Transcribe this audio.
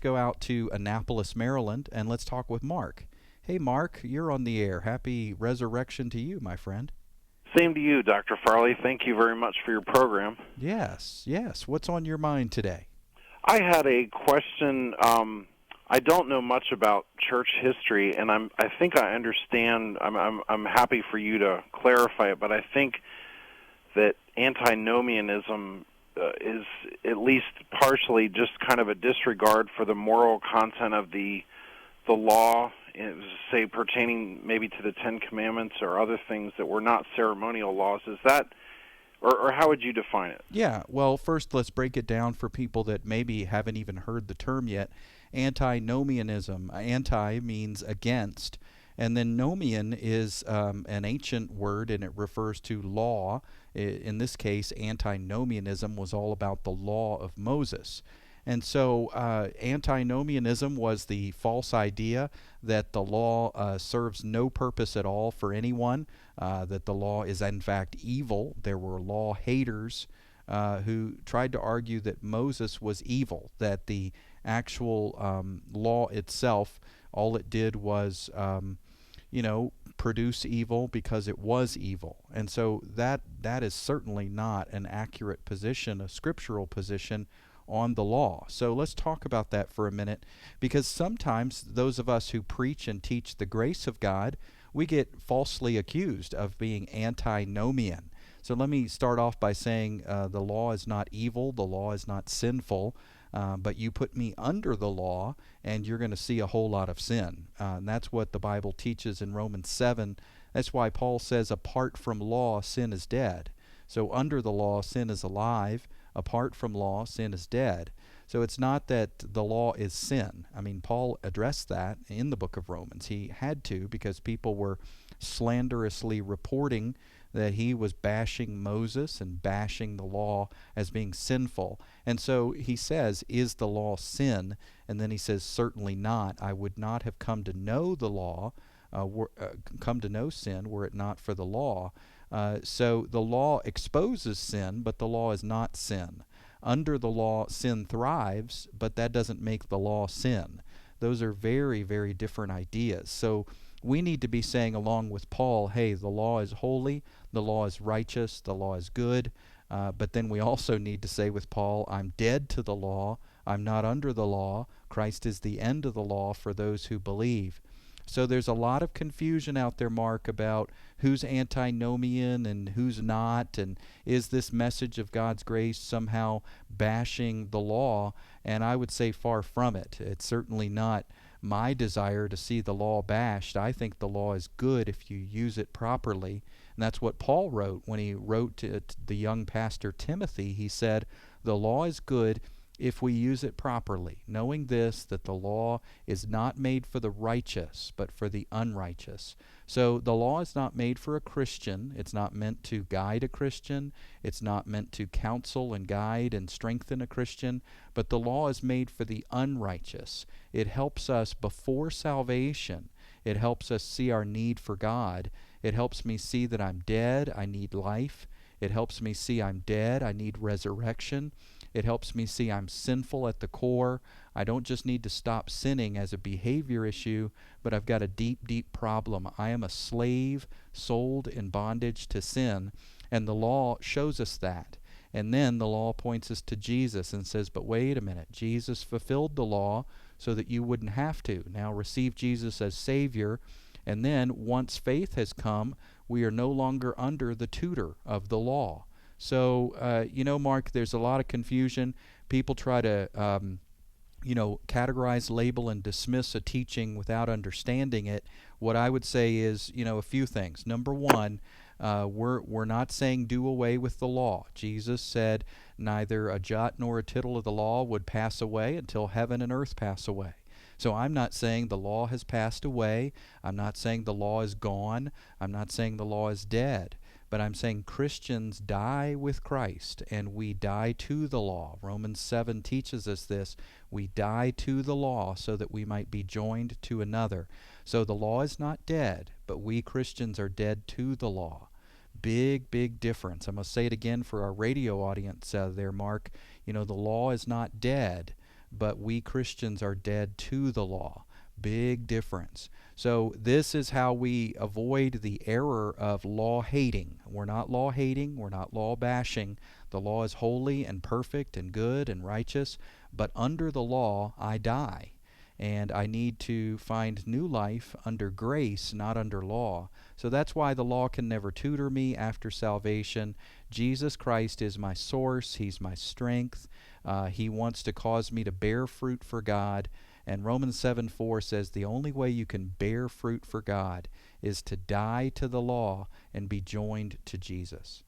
go out to Annapolis, Maryland, and let's talk with Mark. Hey, Mark, you're on the air. Happy resurrection to you, my friend. Same to you, Dr. Farley. Thank you very much for your program. Yes, yes. What's on your mind today? I had a question. I don't know much about church history, and I think I understand. I'm happy for you to clarify it, but I think that antinomianism is at least partially just kind of a disregard for the moral content of the law, say pertaining maybe to the Ten Commandments or other things that were not ceremonial laws. Is that, or how would you define it? Yeah, well, first let's break it down for people that maybe haven't even heard the term yet. Antinomianism. Anti means against, and then nomian is an ancient word, and it refers to law. In this case, antinomianism was all about the law of Moses. And so antinomianism was the false idea that the law serves no purpose at all for anyone, that the law is in fact evil. There were law haters who tried to argue that Moses was evil, that the actual law itself, all it did was, produce evil because it was evil. And so that is certainly not an accurate position, a scriptural position on the law. So let's talk about that for a minute, because sometimes those of us who preach and teach the grace of God, we get falsely accused of being antinomian. So let me start off by saying the law is not evil, the law is not sinful, but you put me under the law and you're going to see a whole lot of sin. And that's what the Bible teaches in Romans 7. That's why Paul says apart from law, sin is dead. So under the law, sin is alive. Apart from law, sin is dead. So it's not that the law is sin. I mean, Paul addressed that in the book of Romans. He had to, because people were slanderously reporting that he was bashing Moses and bashing the law as being sinful. And so he says, is the law sin? And then he says, certainly not. I would not have come to know the law, come to know sin, were it not for the law. So the law exposes sin, but the law is not sin. Under the law, sin thrives, but that doesn't make the law sin. Those are very, very different ideas. So we need to be saying along with Paul, hey, the law is holy, the law is righteous, the law is good. But then we also need to say with Paul, I'm dead to the law, I'm not under the law. Christ is the end of the law for those who believe. So there's a lot of confusion out there, Mark, about who's antinomian and who's not, and is this message of God's grace somehow bashing the law? And I would say far from it. It's certainly not my desire to see the law bashed. I think the law is good if you use it properly. And that's what Paul wrote when he wrote to the young pastor Timothy. He said, the law is good if we use it properly, knowing this, that the law is not made for the righteous, but for the unrighteous. So the law is not made for a Christian. It's not meant to guide a Christian. It's not meant to counsel and guide and strengthen a Christian. But the law is made for the unrighteous. It helps us before salvation. It helps us see our need for God. It helps me see that I'm dead, I need life. It helps me see I'm dead, I need resurrection. It helps me see I'm sinful at the core. I don't just need to stop sinning as a behavior issue, but I've got a deep, deep problem. I am a slave sold in bondage to sin, and the law shows us that. And then the law points us to Jesus and says, but wait a minute, Jesus fulfilled the law so that you wouldn't have to. Now receive Jesus as Savior, and then once faith has come, we are no longer under the tutor of the law. So, Mark, there's a lot of confusion. People try to, categorize, label, and dismiss a teaching without understanding it. What I would say is, a few things. Number one, we're not saying do away with the law. Jesus said neither a jot nor a tittle of the law would pass away until heaven and earth pass away. So I'm not saying the law has passed away. I'm not saying the law is gone. I'm not saying the law is dead. But I'm saying Christians die with Christ, and we die to the law. Romans 7 teaches us this. We die to the law so that we might be joined to another. So the law is not dead, but we Christians are dead to the law. Big, big difference. I'm going to say it again for our radio audience there, Mark. The law is not dead, but we Christians are dead to the law. Big difference. So this is how we avoid the error of law hating. We're not law hating, we're not law bashing. The law is holy and perfect and good and righteous, but under the law I die. And I need to find new life under grace, not under law. So that's why the law can never tutor me after salvation. Jesus Christ is my source. He's my strength. He wants to cause me to bear fruit for God. And Romans 7:4 says the only way you can bear fruit for God is to die to the law and be joined to Jesus.